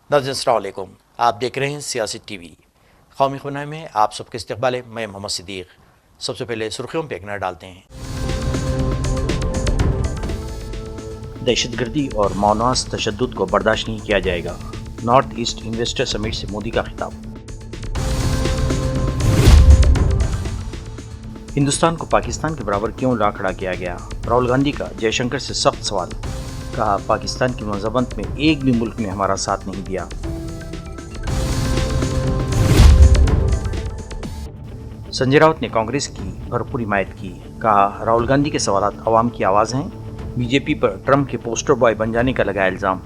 नाज़रीन अस्सलाम वालेकुम। आप देख रहे हैं सियासी टीवी। कौमी खुनाई में आप सबके इस्तकबाल है। मैं मोहम्मद सिद्दीक। सबसे पहले सुर्खियों पर एक नज़र डालते हैं। दहशतगर्दी और मानवास तशद्दुद को बर्दाश्त नहीं किया जाएगा। नॉर्थ ईस्ट इन्वेस्टर समिट से मोदी का खिताब। हिंदुस्तान को पाकिस्तान के बराबर क्यों ला खड़ा किया गया? राहुल गांधी का जयशंकर से सख्त सवाल। कहा, पाकिस्तान की मज़ामत में एक भी मुल्क ने हमारा साथ नहीं दिया। संजय राउत ने कांग्रेस की भरपूर हिमायत की। कहा, राहुल गांधी के सवालात अवाम की आवाज़ हैं। बीजेपी पर ट्रंप के पोस्टर बॉय बन जाने का लगाया इल्ज़ाम।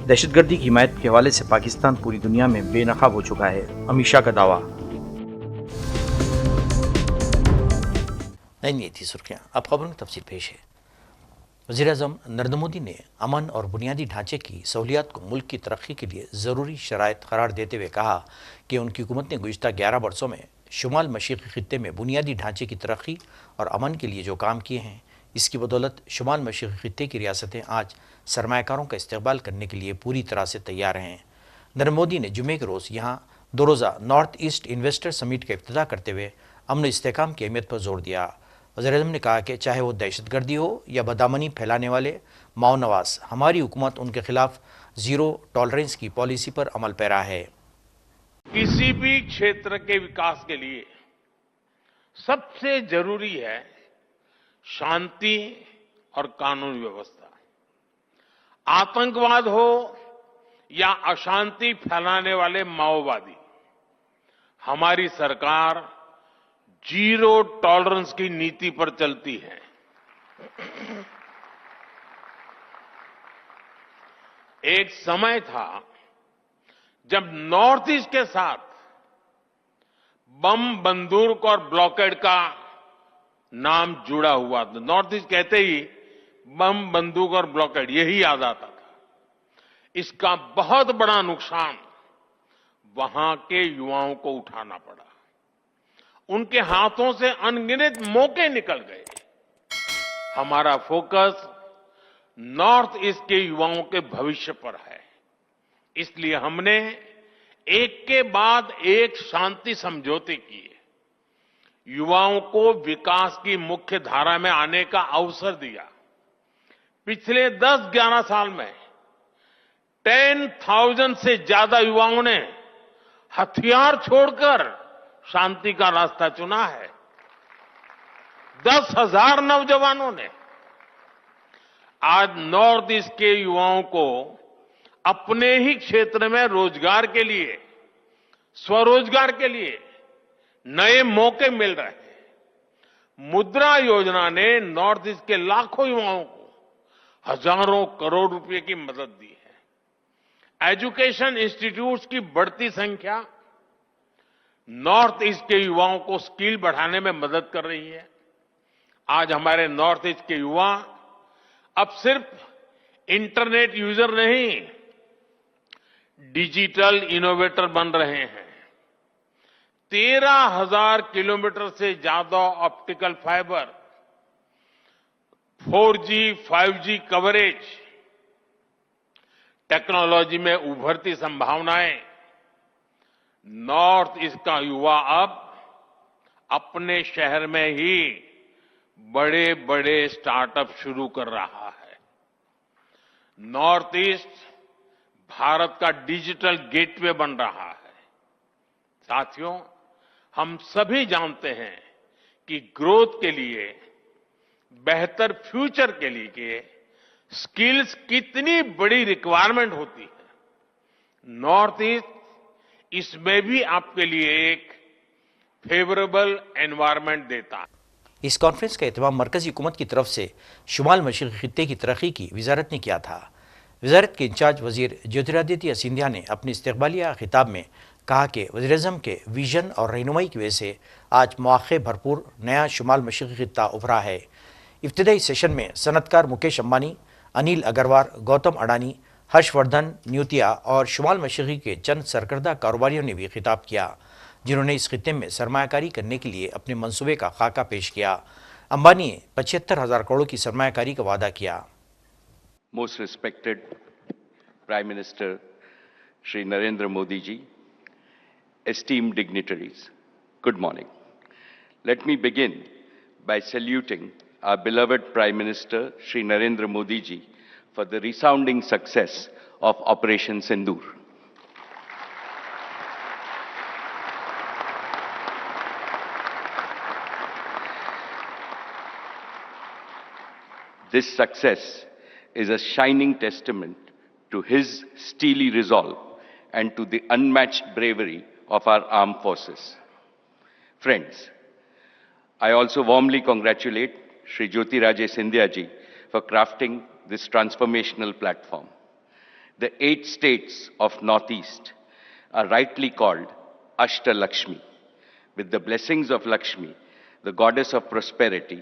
दहशतगर्दी की हिमायत के हवाले से पाकिस्तान पूरी दुनिया में बेनकाब हो चुका है, अमित शाह का दावा। नहीं थी सुर्खियां, अब खबरों की तफसील पेश है। वज़ीर-ए-आज़म नरेंद्र मोदी ने अमन और बुनियादी ढांचे की सहूलियात को मुल्क की तरक्की के लिए ज़रूरी शराइत करार देते हुए कहा कि उनकी हुकूमत ने गुज़िश्ता 11 वर्षों में शुमाल मशरिक़ी खित्ते में बुनियादी ढांचे की तरक्की और अमन के लिए जो काम किए हैं, इसकी बदौलत शुमाल मशरिक़ी खित्ते की रियासतें आज सरमायाकारों का इस्तकबाल करने के लिए पूरी तरह से तैयार हैं। नरेंद्र मोदी ने जुमे के रोज़ यहाँ 2 रोज़ा नॉर्थ ईस्ट इन्वेस्टर समिट का इफ्तिताह करते हुए अमन इस्तेहकाम की अहमियत पर जोर दिया। वज़ीर-ए-आज़म ने कहा कि चाहे वो दहशतगर्दी हो या बदअमनी फैलाने वाले माओनवास, हमारी हुकूमत उनके खिलाफ ज़ीरो टॉलरेंस की पॉलिसी पर अमल पैरा है। किसी भी क्षेत्र के विकास के लिए सबसे जरूरी है शांति और कानून व्यवस्था। आतंकवाद हो या अशांति फैलाने वाले माओवादी, हमारी सरकार जीरो टॉलरेंस की नीति पर चलती है। एक समय था जब नॉर्थ ईस्ट के साथ बम, बंदूक और ब्लॉकेड का नाम जुड़ा हुआ था। नॉर्थ ईस्ट कहते ही बम, बंदूक और ब्लॉकेड यही याद आता था। इसका बहुत बड़ा नुकसान वहां के युवाओं को उठाना पड़ा। उनके हाथों से अनगिनत मौके निकल गए। हमारा फोकस नॉर्थ ईस्ट के युवाओं के भविष्य पर है। इसलिए हमने एक के बाद एक शांति समझौते किए, युवाओं को विकास की मुख्य धारा में आने का अवसर दिया। पिछले 10-11 साल में 10,000 से ज्यादा युवाओं ने हथियार छोड़कर शांति का रास्ता चुना है। 10,000 नौजवानों ने। आज नॉर्थ ईस्ट के युवाओं को अपने ही क्षेत्र में रोजगार के लिए, स्वरोजगार के लिए नए मौके मिल रहे हैं। मुद्रा योजना ने नॉर्थ ईस्ट के लाखों युवाओं को हजारों करोड़ रुपए की मदद दी है। एजुकेशन इंस्टीट्यूट्स की बढ़ती संख्या नॉर्थ ईस्ट के युवाओं को स्किल बढ़ाने में मदद कर रही है। आज हमारे नॉर्थ ईस्ट के युवा अब सिर्फ इंटरनेट यूजर नहीं, डिजिटल इनोवेटर बन रहे हैं। 13,000 किलोमीटर से ज्यादा optical fibre, 4G, 5G coverage, technology में उभरती संभावनाएं। नॉर्थ ईस्ट का युवा अब अपने शहर में ही बड़े बड़े स्टार्टअप शुरू कर रहा है। नॉर्थ ईस्ट भारत का डिजिटल गेटवे बन रहा है। साथियों, हम सभी जानते हैं कि ग्रोथ के लिए, बेहतर फ्यूचर के लिए स्किल्स कितनी बड़ी रिक्वायरमेंट होती है। नॉर्थ ईस्ट इसमें भी आपके लिए एक फेवरेबल एनवायरनमेंट देता है। इस कॉन्फ्रेंस का एहतमाम मरकजी हुकूमत की तरफ से शुमाल मशरिक़ी खित्ते की तरक्की की वजारत ने किया था। वजारत के इंचार्ज वजीर ज्योतिरादित्य सिंधिया ने अपने इस्तकबालिया खिताब में कहा कि वज़ीर-ए-आज़म के विजन और रहनुमाई की वजह से आज मौक़े भरपूर नया शुमाल मशरिक़ी खित्ता उभरा है। इब्तिदाई सेशन में सनतकार मुकेश अंबानी, अनिल अग्रवाल, गौतम अडानी, हर्षवर्धन, न्यूतिया और शुमाल मशरिक़ी के चंद सरकर्दा कारोबारियों ने भी खिताब किया, जिन्होंने इस खित्ते में सरमायाकारी करने के लिए अपने मंसूबे का खाका पेश किया। अंबानी ने 75,000 करोड़ की सरमायाकारी का वादा किया। most respected Prime Minister Shri Narendra Modi ji, esteemed dignitaries, good morning. Let me begin by saluting our beloved Prime Minister Shri Narendra Modi ji for the resounding success of Operation Sindoor. This success is a shining testament to his steely resolve and to the unmatched bravery of our armed forces. Friends, I also warmly congratulate Shri Jyotiraje Scindia ji for crafting this transformational platform. The 8 states of Northeast are rightly called Ashta Lakshmi. With the blessings of Lakshmi, the goddess of prosperity,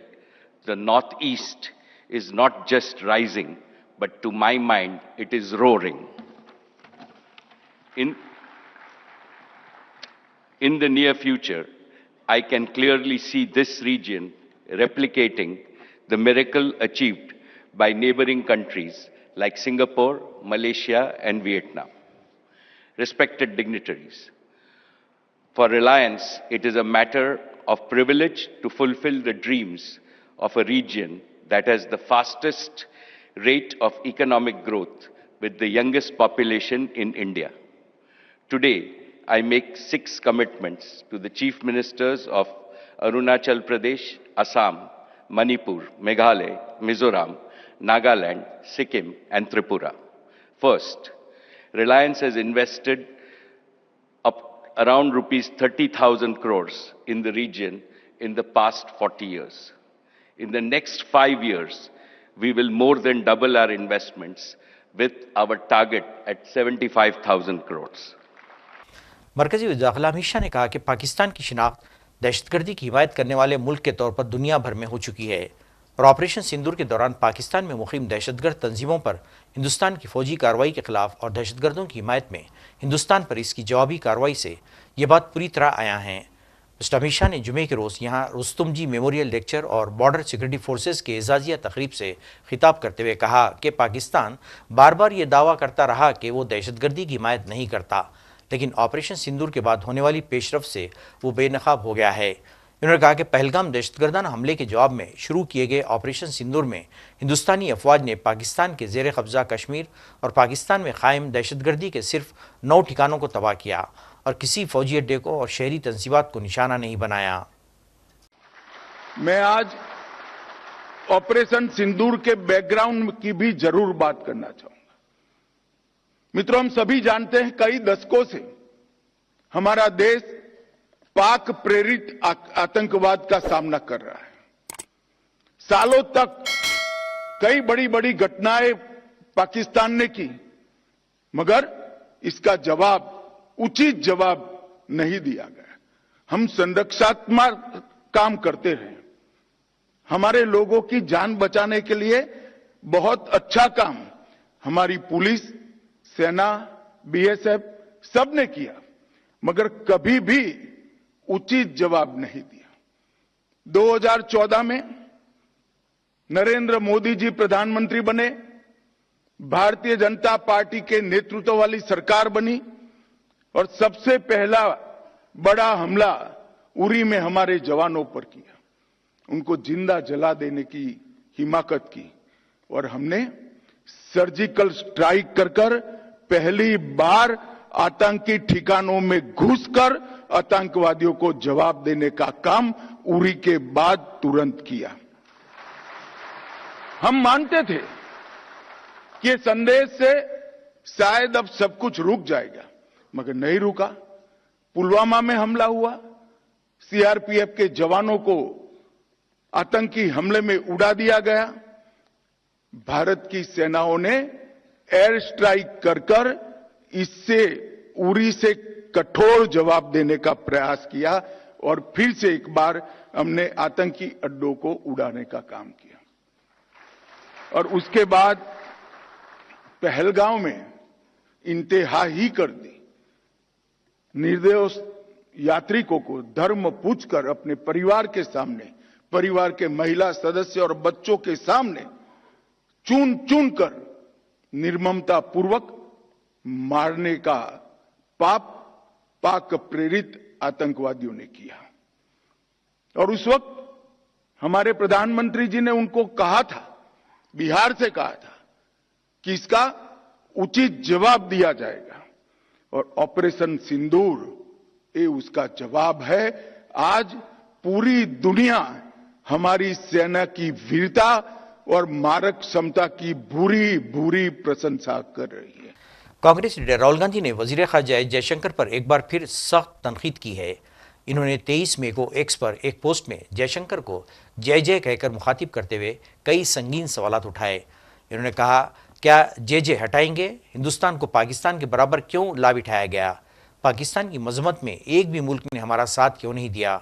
the Northeast is not just rising, but to my mind, it is roaring. In the near future, I can clearly see this region replicating the miracle achieved by neighboring countries like Singapore, Malaysia, and Vietnam. Respected dignitaries, for Reliance, it is a matter of privilege to fulfill the dreams of a region that has the fastest rate of economic growth with the youngest population in India. Today, I make 6 commitments to the Chief Ministers of Arunachal Pradesh, Assam, Manipur, Meghalaya, Mizoram, Nagaland, Sikkim, and Tripura. First, Reliance has invested around rupees 30,000 crores in the region in the past 40 years. In the next 5 years, we will more than double our investments with our target at 75,000 crores. मरकजी वज़ीर दाखिला अमित शाह ने कहा कि पाकिस्तान की शिनाख्त दहशतगर्दी की हिमायत करने वाले मुल्क के तौर पर दुनिया भर में हो चुकी है और ऑपरेशन सिंदूर के दौरान पाकिस्तान में मुक़ीम दहशतगर्द तंजीमों पर हिंदुस्तान की फौजी कार्रवाई के खिलाफ और दहशतगर्दों की हिमायत में हिंदुस्तान पर इसकी जवाबी कार्रवाई से ये बात पूरी तरह आया है। मिस्टर अमित शाह ने जुमे के रोज़ यहाँ रुस्तुमजी मेमोरियल लेक्चर और बॉर्डर सिक्योरिटी फोर्सेस के एजाज़िया तकरीब से खिताब करते हुए कहा कि पाकिस्तान बार बार ये दावा करता रहा कि वो दहशतगर्दी की हिमायत नहीं करता, लेकिन ऑपरेशन सिंदूर के बाद होने वाली पेशरफ से वो बेनकाब हो गया है। उन्होंने कहा कि पहलगाम दहशतगर्दाना हमले के जवाब में शुरू किए गए ऑपरेशन सिंदूर में हिंदुस्तानी अफवाज ने पाकिस्तान के ज़ेर कब्ज़ा कश्मीर और पाकिस्तान में कायम दहशतगर्दी के सिर्फ 9 ठिकानों को तबाह किया और किसी फौजी अड्डे को और शहरी तंजीबात को निशाना नहीं बनाया। मैं आज ऑपरेशन सिंदूर के बैकग्राउंड की भी जरूर बात करना चाहूंगा। मित्रों, हम सभी जानते हैं कई दशकों से हमारा देश पाक प्रेरित आतंकवाद का सामना कर रहा है। सालों तक कई बड़ी बड़ी घटनाएं पाकिस्तान ने की, मगर इसका जवाब, उचित जवाब नहीं दिया गया। हम संरक्षात्मक काम करते रहे, हमारे लोगों की जान बचाने के लिए बहुत अच्छा काम हमारी पुलिस, सेना, बीएसएफ सबने किया, मगर कभी भी उचित जवाब नहीं दिया। 2014 में नरेंद्र मोदी जी प्रधानमंत्री बने, भारतीय जनता पार्टी के नेतृत्व वाली सरकार बनी और सबसे पहला बड़ा हमला उरी में हमारे जवानों पर किया, उनको जिंदा जला देने की हिमाकत की और हमने सर्जिकल स्ट्राइक कर पहली बार आतंकी ठिकानों में घुसकर आतंकवादियों को जवाब देने का काम उरी के बाद तुरंत किया। हम मानते थे कि ये संदेश से शायद अब सब कुछ रुक जाएगा, मगर नहीं रुका। पुलवामा में हमला हुआ, सीआरपीएफ के जवानों को आतंकी हमले में उड़ा दिया गया। भारत की सेनाओं ने एयर स्ट्राइक कर इससे उरी से कठोर जवाब देने का प्रयास किया और फिर से एक बार हमने आतंकी अड्डों को उड़ाने का काम किया। और उसके बाद पहलगांव में इंतहा ही कर दी। निर्दोष यात्रिकों को धर्म पूछकर अपने परिवार के सामने, परिवार के महिला सदस्य और बच्चों के सामने चुन चुन कर निर्ममता पूर्वक मारने का पाप पाक प्रेरित आतंकवादियों ने किया। और उस वक्त हमारे प्रधानमंत्री जी ने उनको कहा था, बिहार से कहा था कि इसका उचित जवाब दिया जाएगा, और ऑपरेशन सिंदूर ये उसका जवाब है। आज पूरी दुनिया हमारी सेना की वीरता और मारक क्षमता की भूरी भूरी प्रशंसा कर रही है। कांग्रेस लीडर राहुल गांधी ने वजीर खारजा एस जयशंकर पर एक बार फिर सख्त तनकीद की है। इन्होंने 23 मई को एक्स पर एक पोस्ट में जयशंकर को जय जय कहकर मुखातिब करते हुए कई संगीन सवालात उठाए। इन्होंने कहा, क्या जय जय हटाएंगे? हिंदुस्तान को पाकिस्तान के बराबर क्यों ला बिठाया गया? पाकिस्तान की मजम्मत में एक भी मुल्क ने हमारा साथ क्यों नहीं दिया?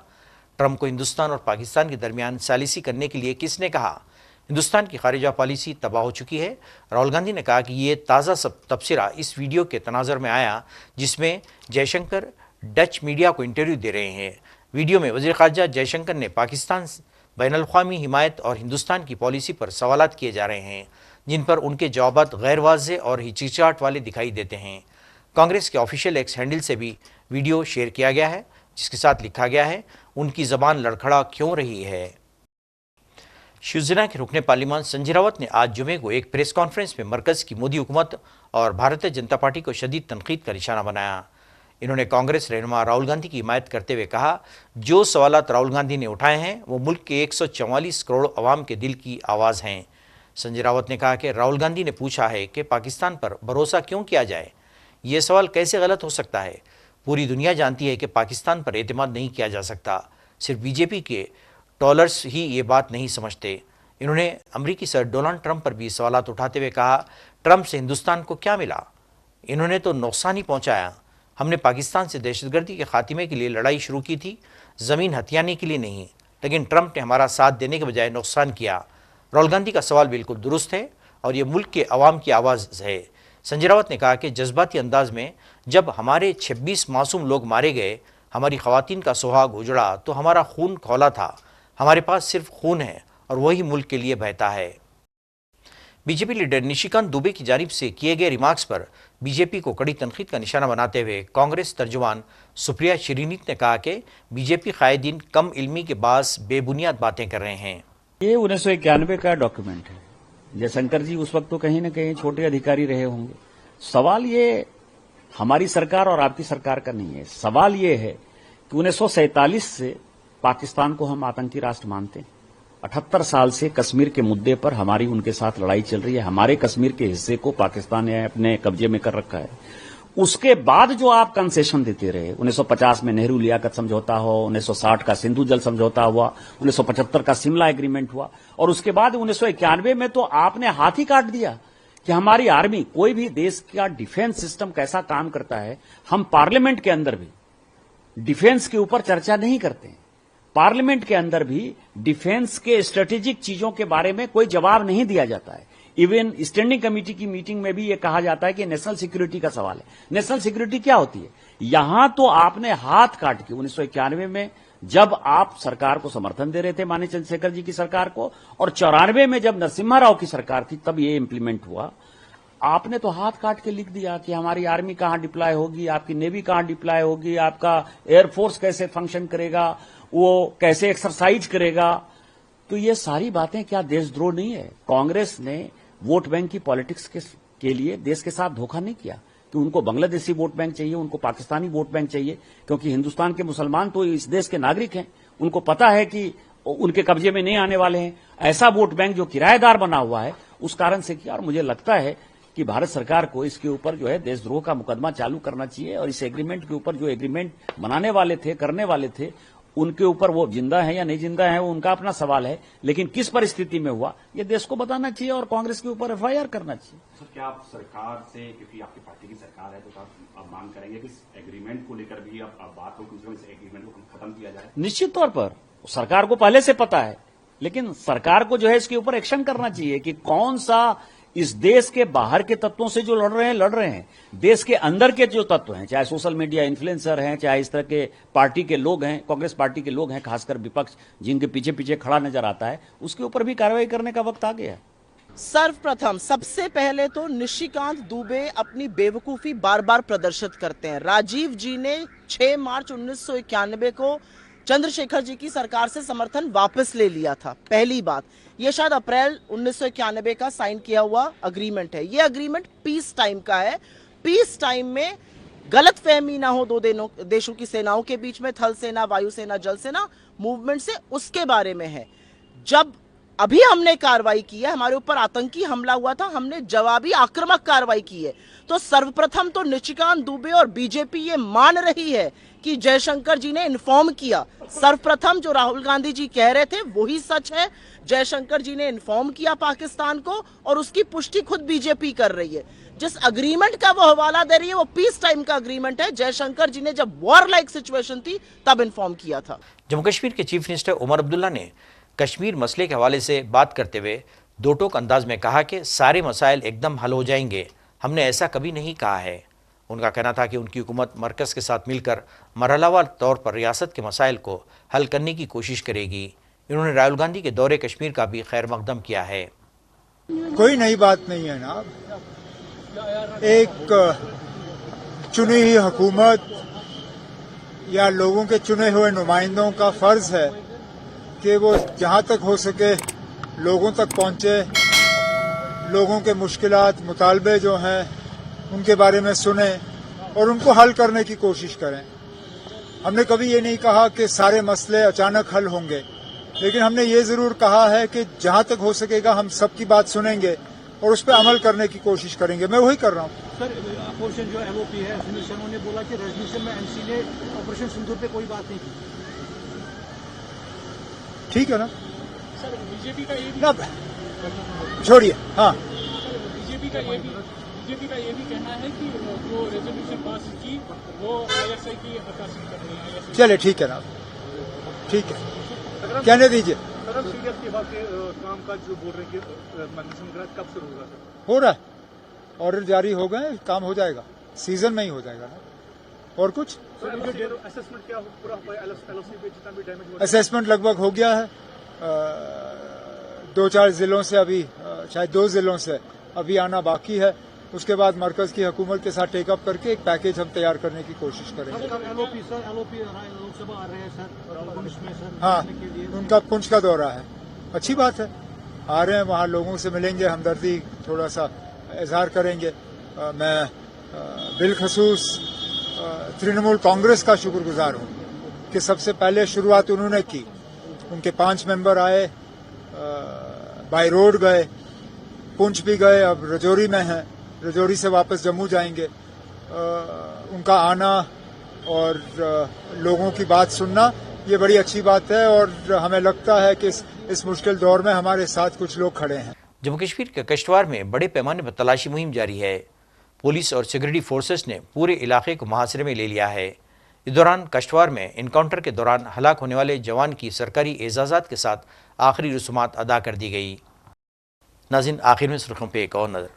ट्रंप को हिंदुस्तान और पाकिस्तान के दरमियान सालिसी करने के लिए किसने कहा? हिंदुस्तान की खारिजा पॉलिसी तबाह हो चुकी है। राहुल गांधी ने कहा कि ये ताज़ा तबसरा इस वीडियो के तनाज़र में आया जिसमें जयशंकर डच मीडिया को इंटरव्यू दे रहे हैं। वीडियो में वज़ीर ख़ारजा जयशंकर ने पाकिस्तान बैनुल-अक़वामी हिमायत और हिंदुस्तान की पॉलिसी पर सवालात किए जा रहे हैं, जिन पर उनके जवाबात गैर वाज़ेह और हिचकिचाहट वाले दिखाई देते हैं। कांग्रेस के ऑफिशियल एक्स हैंडल से भी वीडियो शेयर किया गया है, जिसके साथ लिखा गया है, उनकी ज़बान लड़खड़ा क्यों रही है। शिवसेना के रुकने पार्लिमान संजय रावत ने आज जुमे को एक प्रेस कॉन्फ्रेंस में मरकज़ की मोदी हुकूमत और भारतीय जनता पार्टी को शदीद तनकीद का निशाना बनाया। इन्होंने कांग्रेस रहनुमा राहुल गांधी की हिमायत करते हुए कहा, जो सवालात राहुल गांधी ने उठाए हैं वो मुल्क के 144 करोड़ अवाम के दिल की आवाज़ हैं। संजय रावत ने कहा कि राहुल गांधी ने पूछा है कि पाकिस्तान पर भरोसा क्यों किया जाए। ये सवाल कैसे गलत हो सकता है? पूरी दुनिया जानती है कि पाकिस्तान पर एतमाद नहीं किया जा सकता। सिर्फ बीजेपी के टॉलर्स ही ये बात नहीं समझते। इन्होंने अमरीकी सदर डोनाल्ड ट्रंप पर भी सवालात उठाते हुए कहा, ट्रंप से हिंदुस्तान को क्या मिला? इन्होंने तो नुकसान ही पहुँचाया। हमने पाकिस्तान से दहशतगर्दी के खात्मे के लिए लड़ाई शुरू की थी, ज़मीन हथियाने के लिए नहीं, लेकिन ट्रंप ने हमारा साथ देने के बजाय नुकसान किया। राहुल गांधी का सवाल बिल्कुल दुरुस्त है और ये मुल्क के अवाम की आवाज़ है। संजय रावत ने कहा कि जज्बाती अंदाज में जब हमारे 26 मासूम लोग मारे गए, हमारी ख़वातीन का सुहाग उजड़ा, तो हमारा खून खौला था। हमारे पास सिर्फ खून है और वही मुल्क के लिए बहता है। बीजेपी लीडर निशिकांत दुबे की जानिब से किए गए रिमार्क्स पर बीजेपी को कड़ी तनकीद का निशाना बनाते हुए कांग्रेस तर्जुमान सुप्रिया श्रीनीत ने कहा कि बीजेपी कायदीन कम इल्मी के बास बेबुनियाद बातें कर रहे हैं। ये 1991 का डॉक्यूमेंट है। जयशंकर जी उस वक्त तो कहीं न कहीं छोटे अधिकारी रहे होंगे। सवाल ये हमारी सरकार और आपकी सरकार का नहीं है। सवाल ये है कि 1947 से पाकिस्तान को हम आतंकी राष्ट्र मानते हैं। 78 साल से कश्मीर के मुद्दे पर हमारी उनके साथ लड़ाई चल रही है। हमारे कश्मीर के हिस्से को पाकिस्तान ने अपने कब्जे में कर रखा है। उसके बाद जो आप कंसेशन देते रहे, 1950 में नेहरू लियाकत समझौता हो, 1960 का सिंधु जल समझौता हुआ, 1975 का शिमला एग्रीमेंट हुआ, और उसके बाद 1991 में तो आपने हाथ ही काट दिया कि हमारी आर्मी, कोई भी देश का डिफेंस सिस्टम कैसा काम करता है, हम पार्लियामेंट के अंदर भी डिफेंस के ऊपर चर्चा नहीं करते हैं। पार्लियामेंट के अंदर भी डिफेंस के स्ट्रेटेजिक चीजों के बारे में कोई जवाब नहीं दिया जाता है। इवन स्टैंडिंग कमेटी की मीटिंग में भी यह कहा जाता है कि नेशनल सिक्योरिटी का सवाल है। नेशनल सिक्योरिटी क्या होती है? यहां तो आपने हाथ काट के 1991 में जब आप सरकार को समर्थन दे रहे थे, माननीय चंद्रशेखर जी की सरकार को, और 94 में जब नरसिम्हा राव की सरकार थी तब ये इंप्लीमेंट हुआ। आपने तो हाथ काट के लिख दिया कि हमारी आर्मी कहां डिप्लॉय होगी, आपकी नेवी कहां डिप्लॉय होगी, आपका एयरफोर्स कैसे फंक्शन करेगा, वो कैसे एक्सरसाइज करेगा। तो ये सारी बातें क्या देशद्रोह नहीं है? कांग्रेस ने वोट बैंक की पॉलिटिक्स के लिए देश के साथ धोखा नहीं किया कि उनको बांग्लादेशी वोट बैंक चाहिए, उनको पाकिस्तानी वोट बैंक चाहिए, क्योंकि हिंदुस्तान के मुसलमान तो इस देश के नागरिक हैं। उनको पता है कि उनके कब्जे में नहीं आने वाले हैं। ऐसा वोट बैंक जो किराएदार बना हुआ है, उस कारण से किया। और मुझे लगता है कि भारत सरकार को इसके ऊपर जो है देशद्रोह का मुकदमा चालू करना चाहिए, और इस एग्रीमेंट के ऊपर जो एग्रीमेंट बनाने वाले थे, करने वाले थे, उनके ऊपर वो जिंदा है या नहीं जिंदा है वो उनका अपना सवाल है, लेकिन किस परिस्थिति में हुआ ये देश को बताना चाहिए और कांग्रेस के ऊपर एफआईआर करना चाहिए। सर, क्या आप सरकार से, क्योंकि आपकी पार्टी की सरकार है, तो आप मांग करेंगे कि इस एग्रीमेंट को लेकर भी अब बात हो कि इस एग्रीमेंट को खत्म किया जाए? निश्चित तौर पर सरकार को पहले से पता है, लेकिन सरकार को जो है इसके ऊपर एक्शन करना चाहिए कि कौन सा इस देश के बाहर के तत्वों से जो लड़ रहे हैं, देश के अंदर के जो तत्व हैं, चाहे सोशल मीडिया इन्फ्लुएंसर हैं, चाहे इस तरह के पार्टी के लोग हैं, कांग्रेस पार्टी के लोग हैं, खासकर विपक्ष जिनके पीछे पीछे खड़ा नजर आता है, उसके ऊपर भी कार्रवाई करने का वक्त आ गया है। सर्वप्रथम सबसे पहले तो निशिकांत दुबे अपनी बेवकूफ़ी बार बार प्रदर्शित करते हैं। राजीव जी ने 6 मार्च 1991 को चंद्रशेखर जी की सरकार से समर्थन वापस ले लिया था। पहली बात, ये शायद अप्रैल 1991 का साइन किया हुआ अग्रीमेंट है। ये अग्रीमेंट पीस टाइम का है। पीस टाइम में गलत फहमी ना हो दो देशों की सेनाओं के बीच में, थल सेना, वायु सेना, जल सेना मूवमेंट से, उसके बारे में है। जब अभी हमने कार्रवाई की है, हमारे ऊपर आतंकी हमला हुआ था, हमने जवाबी आक्रामक कार्रवाई की है। तो सर्वप्रथम तो निशिकांत दुबे और बीजेपी ये मान रही है कि जयशंकर जी ने इन्फॉर्म किया। सर्वप्रथम जो राहुल गांधी जी कह रहे थे वही सच है। जयशंकर जी ने इन्फॉर्म किया पाकिस्तान को और उसकी पुष्टि खुद बीजेपी कर रही है। जिस अग्रीमेंट का वो हवाला दे रही है वो पीस टाइम का अग्रीमेंट है। जयशंकर जी ने जब वॉर लाइक सिचुएशन थी तब इन्फॉर्म किया था। जम्मू कश्मीर के चीफ मिनिस्टर उमर अब्दुल्ला ने कश्मीर मसले के हवाले से बात करते हुए दो टोक अंदाज में कहा कि सारे मसाइल एकदम हल हो जाएंगे। हमने ऐसा कभी नहीं कहा है। उनका कहना था कि उनकी हुकूमत मरकज़ के साथ मिलकर मरहलावार तौर पर रियासत के मसाइल को हल करने की कोशिश करेगी। इन्होंने राहुल गांधी के दौरे कश्मीर का भी खैर मकदम किया है। कोई नई बात नहीं है ना। एक चुनी हुई हुकूमत या लोगों के चुने हुए नुमाइंदों का फर्ज है कि वो जहां तक हो सके लोगों तक पहुंचे, लोगों के मुश्किलात, मुतालबे जो हैं उनके बारे में सुने और उनको हल करने की कोशिश करें। हमने कभी ये नहीं कहा कि सारे मसले अचानक हल होंगे, लेकिन हमने ये जरूर कहा है कि जहां तक हो सकेगा हम सबकी बात सुनेंगे और उस पर अमल करने की कोशिश करेंगे। मैं वही कर रहा हूँ। सर, अपोजिशन जो एलओपी है, सुनील शर्मा ने बोला कि रेजोल्यूशन में एमसी ने ऑपरेशन सिंदूर पे कोई बात नहीं की। ठीक है ना सर, बीजेपी का ये भी छोड़िए। हाँ, बीजेपी का ये भी कहना है कि जो रेजोल्यूशन पास की वो आईएसआई की अक्कासी कर रही है। चले ठीक है ना, ठीक है, कहने दीजिए। सर, अब सीडीएस के बाद काम का जो बोल रहे हैं कि मंत्रिमंडल कब शुरू होगा? सर, हो रहा है, ऑर्डर जारी हो गए, काम हो जाएगा, सीजन में ही हो जाएगा ना। और कुछ असेसमेंट क्या पूरा एलओसी पे जितना भी डैमेज हुआ? असेसमेंट लगभग हो गया है। 2-4 जिलों से अभी, शायद 2 जिलों से अभी आना बाकी है। उसके बाद मरकज की हुकूमत के साथ टेकअप करके एक पैकेज हम तैयार करने की कोशिश करेंगे। एलओपी लोकसभा आ रहे हैं सर, पुंछ में सर। हाँ, उनका पुंछ का दौरा है, अच्छी बात है। आ रहे हैं, वहाँ लोगों से मिलेंगे, हमदर्दी थोड़ा सा इजहार करेंगे। मैं बिलखसूस तृणमूल कांग्रेस का शुक्रगुजार हूँ कि सबसे पहले शुरुआत उन्होंने की। उनके 5 मेंबर आए, बाय रोड गए, पुंछ भी गए, अब रजौरी में हैं, रजौरी से वापस जम्मू जाएंगे। उनका आना और लोगों की बात सुनना ये बड़ी अच्छी बात है और हमें लगता है कि इस मुश्किल दौर में हमारे साथ कुछ लोग खड़े हैं। जम्मू कश्मीर के कश्तवार में बड़े पैमाने पर तलाशी मुहिम जारी है। पुलिस और सिक्योरिटी फोर्सेस ने पूरे इलाके को मुहासरे में ले लिया है। इस दौरान कश्तवार में इनकाउंटर के दौरान हलाक होने वाले जवान की सरकारी एजाज़ात के साथ आखिरी रसूमात अदा कर दी गई। नाज़रीन, आखिर में सुर्खियों पे एक और नज़र।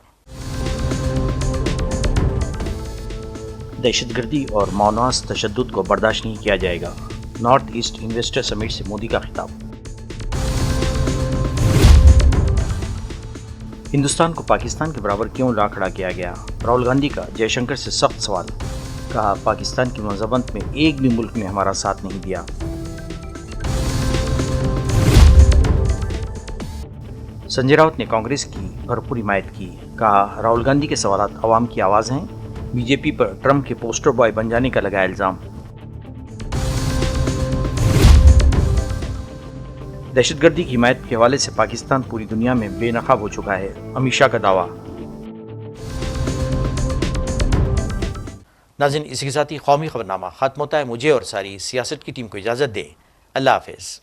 दहशतगर्दी और मौनास तशद्दुद को बर्दाश्त नहीं किया जाएगा। नॉर्थ ईस्ट इन्वेस्टर समिट से मोदी का खिताब। हिंदुस्तान को पाकिस्तान के बराबर क्यों ला खड़ा किया गया? राहुल गांधी का जयशंकर से सख्त सवाल। कहा, पाकिस्तान की मनज़बत में एक भी मुल्क ने हमारा साथ नहीं दिया। संजय राउत ने कांग्रेस की भरपूर हिमायत की। कहा, राहुल गांधी के सवालात अवाम की आवाज़ हैं। बीजेपी पर ट्रंप के पोस्टर बॉय बन जाने का लगाया इल्जाम। दहशतगर्दी की हिमायत के हवाले से पाकिस्तान पूरी दुनिया में बेनकाब हो चुका है, अमित शाह का दावा। नाज़रीन, इसी के साथ ही कौमी खबरनामा खत्म होता है। मुझे और सारी सियासत की टीम को इजाज़त दें। अल्लाह हाफ़िज़।